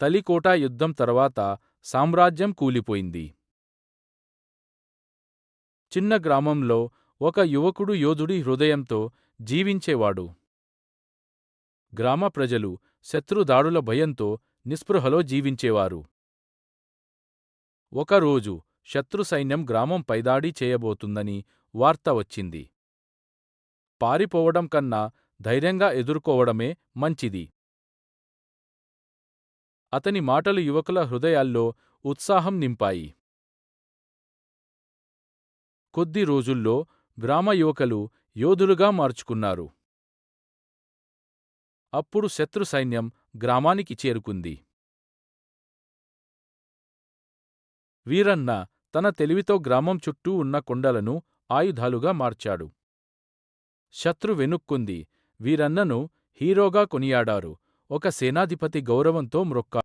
తలికోట యుద్ధం తర్వాత సామ్రాజ్యం కూలిపోయింది. చిన్న గ్రామంలో ఒక యువకుడు యోధుడి హృదయంతో జీవించేవాడు. గ్రామ ప్రజలు శత్రుదాడుల భయంతో నిస్పృహలో జీవించేవారు. ఒకరోజు శత్రు సైన్యం గ్రామంపై దాడి చేయబోతుందని వార్త వచ్చింది. పారిపోవడం కన్నా ధైర్యంగా ఎదుర్కోవడమే మంచిది. అతని మాటలు యువకుల హృదయాల్లో ఉత్సాహం నింపాయి. కొద్ది రోజుల్లో గ్రామ యువకులు యోధులుగా మార్చుకున్నారు. అప్పుడు శత్రు సైన్యం గ్రామానికి చేరుకుంది. వీరన్న తన తెలివితో గ్రామం చుట్టూ ఉన్న కొండలను ఆయుధాలుగా మార్చాడు. శత్రు వెనుక్కుంది. వీరన్నను హీరోగా కొనియాడారు. ఒక సేనాధిపతి గౌరవంతో మ్రొక్కాడు.